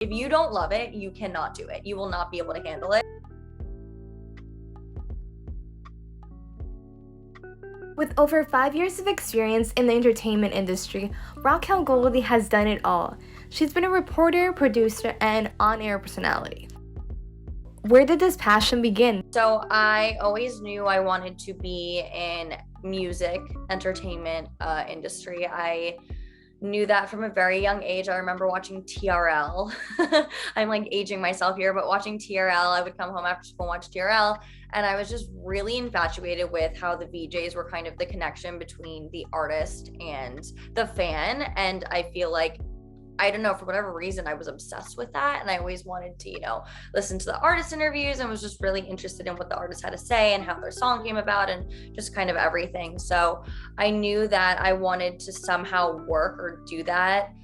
If you don't love it, you cannot do it. You will not be able to handle it. With over 5 years of experience in the entertainment industry, Racquel Gooldy has done it all. She's been a reporter, producer, and on-air personality. Where did this passion begin? So I always knew I wanted to be in music, entertainment industry. I knew that from a very young age. I remember watching TRL. I'm like aging myself here, but watching TRL, I would come home after school and watch TRL. And I was just really infatuated with how the VJs were kind of the connection between the artist and the fan. And I feel like, I don't know, for whatever reason, I was obsessed with that. And I always wanted to, listen to the artist interviews and was just really interested in what the artist had to say and how their song came about and just kind of everything. So I knew that I wanted to somehow work or do that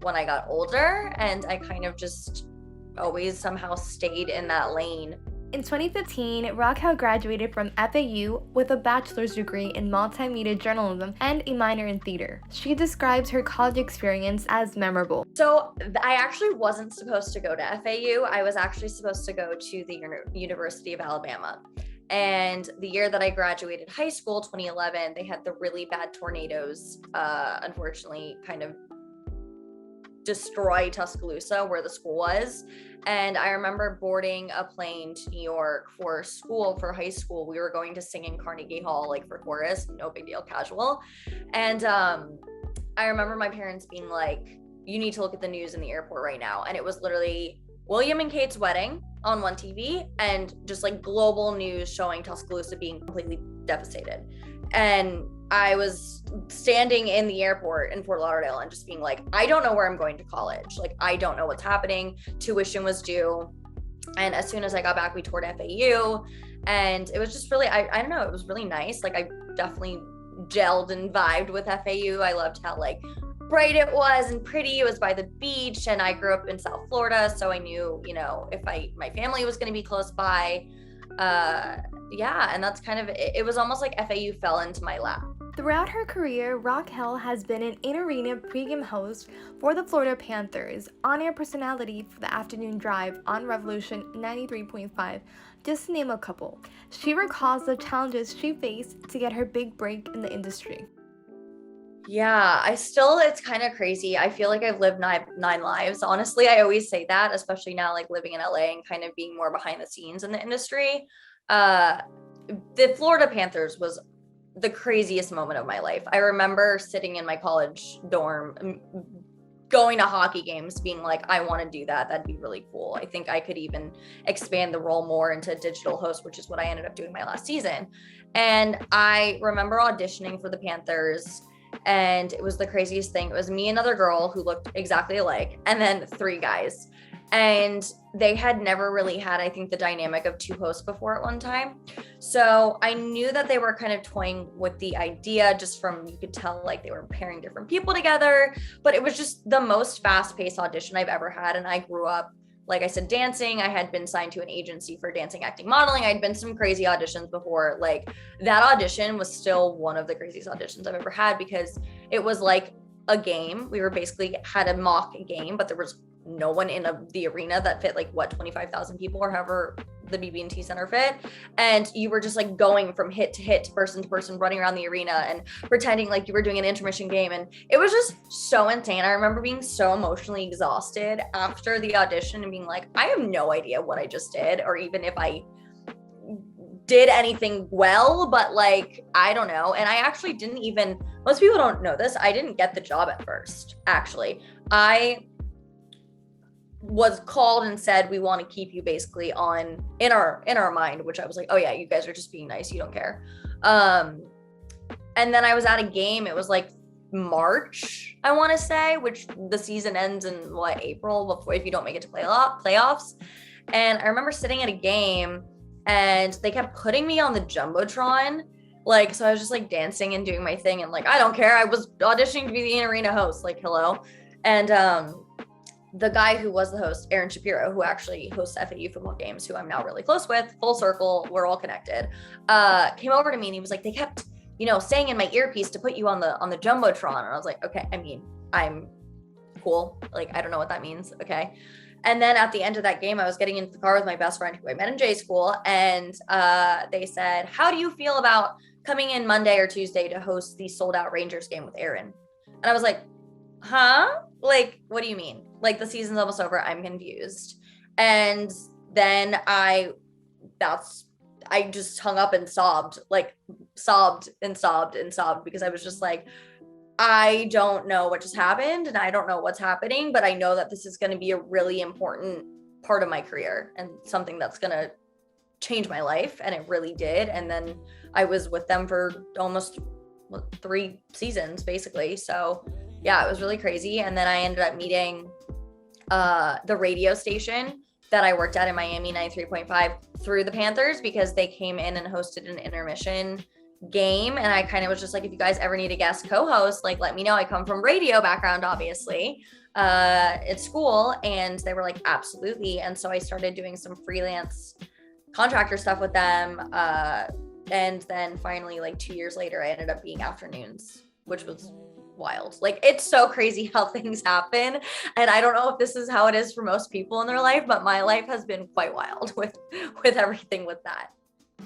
when I got older. And I kind of just always somehow stayed in that lane. In 2015, Racquel graduated from FAU with a bachelor's degree in multimedia journalism and a minor in theater. She describes her college experience as memorable. So I actually wasn't supposed to go to FAU. I was actually supposed to go to the University of Alabama. And the year that I graduated high school, 2011, they had the really bad tornadoes, unfortunately, kind of destroy Tuscaloosa, where the school was. And I remember boarding a plane to New York for school, for high school. We were going to sing in Carnegie Hall, like for chorus, no big deal, casual. And I remember my parents being like, you need to look at the news in the airport right now. And it was literally William and Kate's wedding on one TV and just like global news showing Tuscaloosa being completely devastated. And I was standing in the airport in Fort Lauderdale and just being like, I don't know where I'm going to college. Like, I don't know what's happening. Tuition was due. And as soon as I got back, we toured FAU. And it was just really, I don't know, it was really nice. Like, I definitely gelled and vibed with FAU. I loved how like bright it was and pretty. It was by the beach. And I grew up in South Florida. So I knew, if my family was going to be close by. Yeah, and that's kind of it. Was almost like FAU fell into my lap. Throughout her career, Racquel has been an in-arena pregame host for the Florida Panthers, on-air personality for the afternoon drive on Revolution 93.5, just to name a couple. She recalls the challenges she faced to get her big break in the industry. Yeah, it's kind of crazy. I feel like I've lived nine lives. Honestly, I always say that, especially now, like living in LA and kind of being more behind the scenes in the industry. The Florida Panthers was the craziest moment of my life. I remember sitting in my college dorm, going to hockey games, being like, I want to do that. That'd be really cool. I think I could even expand the role more into digital host, which is what I ended up doing my last season. And I remember auditioning for the Panthers. And it was the craziest thing. It was me, another girl who looked exactly alike, and then 3 guys. And they had never really had, I think, the dynamic of 2 hosts before at one time. So I knew that they were kind of toying with the idea, just from, you could tell like they were pairing different people together, but it was just the most fast-paced audition I've ever had. And I grew up, like I said, dancing. I had been signed to an agency for dancing, acting, modeling. I'd been some crazy auditions before. Like, that audition was still one of the craziest auditions I've ever had, because it was like a game. We were basically had a mock game, but there was no one in the arena that fit like 25,000 people or however the BB&T Center fit. And you were just like going from hit to hit, person to person, running around the arena and pretending like you were doing an intermission game. And it was just so insane. I remember being so emotionally exhausted after the audition and being like, I have no idea what I just did, or even if I did anything well, but like, I don't know. And I actually didn't even, most people don't know this, I didn't get the job at first. Actually, I was called and said, we want to keep you basically on in our mind, which I was like, oh yeah, you guys are just being nice, you don't care. And then I was at a game, it was like March, I want to say, which the season ends in April, before, if you don't make it to playoffs. And I remember sitting at a game and they kept putting me on the Jumbotron. Like, so I was just like dancing and doing my thing and like, I don't care. I was auditioning to be the in-arena host, like, hello. And the guy who was the host, Aaron Shapiro, who actually hosts FAU football games, who I'm now really close with, full circle, we're all connected, came over to me and he was like, they kept, saying in my earpiece to put you on the Jumbotron. And I was like, okay, I mean, I'm cool. Like, I don't know what that means. Okay. And then at the end of that game, I was getting into the car with my best friend who I met in J school. And they said, how do you feel about coming in Monday or Tuesday to host the sold out Rangers game with Aaron? And I was like, huh? Like, what do you mean? Like, the season's almost over. I'm confused. And then I just hung up and sobbed because I was just like, I don't know what just happened and I don't know what's happening, but I know that this is going to be a really important part of my career and something that's going to change my life. And it really did. And then I was with them for almost 3 seasons, basically. So yeah, it was really crazy. And then I ended up meeting the radio station that I worked at in Miami, 93.5, through the Panthers, because they came in and hosted an intermission game. And I kind of was just like, if you guys ever need a guest co-host, like, let me know. I come from radio background, obviously, at school. And they were like, absolutely. And so I started doing some freelance contractor stuff with them. And then finally, like 2 years later, I ended up being afternoons, which was wild. Like, it's so crazy how things happen. And I don't know if this is how it is for most people in their life, but my life has been quite wild with everything with that.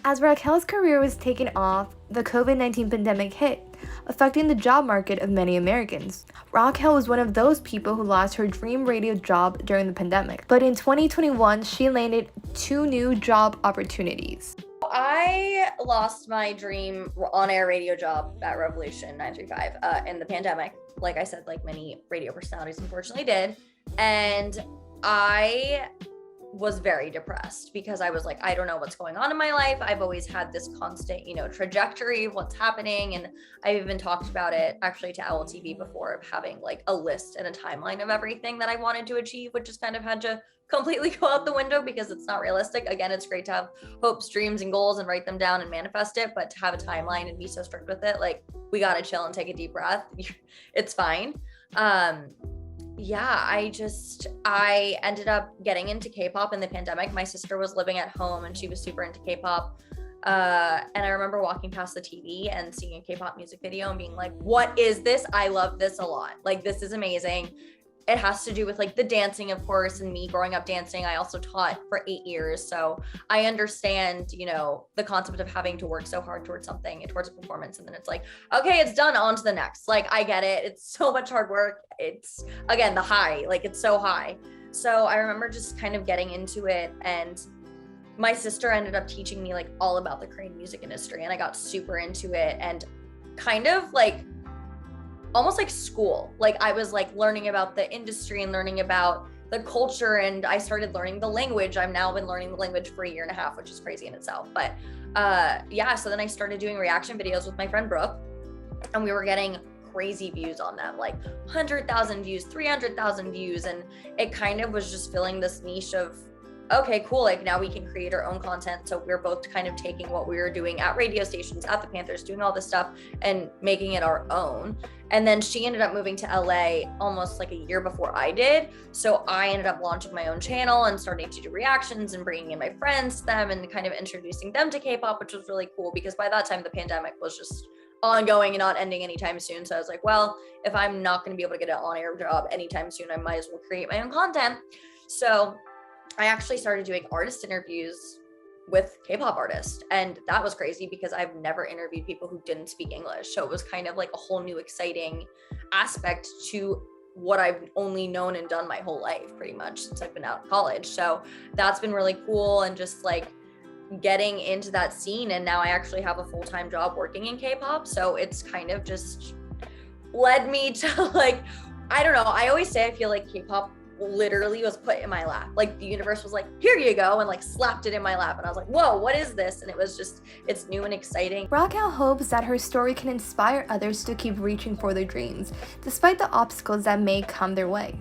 As Racquel's career was taken off, the COVID-19 pandemic hit, affecting the job market of many Americans. Racquel was one of those people who lost her dream radio job during the pandemic. But in 2021, she landed 2 new job opportunities. I lost my dream on-air radio job at Revolution 935 in the pandemic. Like I said, like many radio personalities unfortunately did. And I was very depressed because I was like, I don't know what's going on in my life. I've always had this constant, trajectory of what's happening. And I've even talked about it actually to LTV before, of having like a list and a timeline of everything that I wanted to achieve, which just kind of had to completely go out the window because it's not realistic. Again, it's great to have hopes, dreams, and goals and write them down and manifest it, but to have a timeline and be so strict with it, like, we got to chill and take a deep breath. It's fine. Yeah, I ended up getting into K-pop in the pandemic. My sister was living at home and she was super into K-pop. And I remember walking past the TV and seeing a K-pop music video and being like, what is this? I love this a lot. Like, this is amazing. It has to do with like the dancing, of course, and me growing up dancing. I also taught for 8 years. So I understand, the concept of having to work so hard towards something and towards a performance. And then it's like, okay, it's done, on to the next. Like, I get it. It's so much hard work. It's, again, the high, like, it's so high. So I remember just kind of getting into it, and my sister ended up teaching me like all about the Korean music industry, and I got super into it, and kind of like almost like school. Like, I was like learning about the industry and learning about the culture, and I started learning the language. I've now been learning the language for 1.5 years, which is crazy in itself. But yeah, so then I started doing reaction videos with my friend Brooke, and we were getting crazy views on them, like 100,000 views, 300,000 views. And it kind of was just filling this niche of, okay, cool, like now we can create our own content. So we're both kind of taking what we were doing at radio stations, at the Panthers, doing all this stuff and making it our own. And then she ended up moving to LA almost like a year before I did. So I ended up launching my own channel and starting to do reactions and bringing in my friends to them and kind of introducing them to K-pop, which was really cool because by that time the pandemic was just ongoing and not ending anytime soon. So I was like, well, if I'm not going to be able to get an on-air job anytime soon, I might as well create my own content. So I actually started doing artist interviews with K-pop artists. And that was crazy because I've never interviewed people who didn't speak English. So it was kind of like a whole new exciting aspect to what I've only known and done my whole life, pretty much, since I've been out of college. So that's been really cool, and just like getting into that scene. And now I actually have a full-time job working in K-pop. So it's kind of just led me to like, I don't know. I always say I feel like K-pop literally was put in my lap. Like, the universe was like, here you go, and like slapped it in my lap. And I was like, whoa, what is this? And it was just, it's new and exciting. Racquel hopes that her story can inspire others to keep reaching for their dreams, despite the obstacles that may come their way.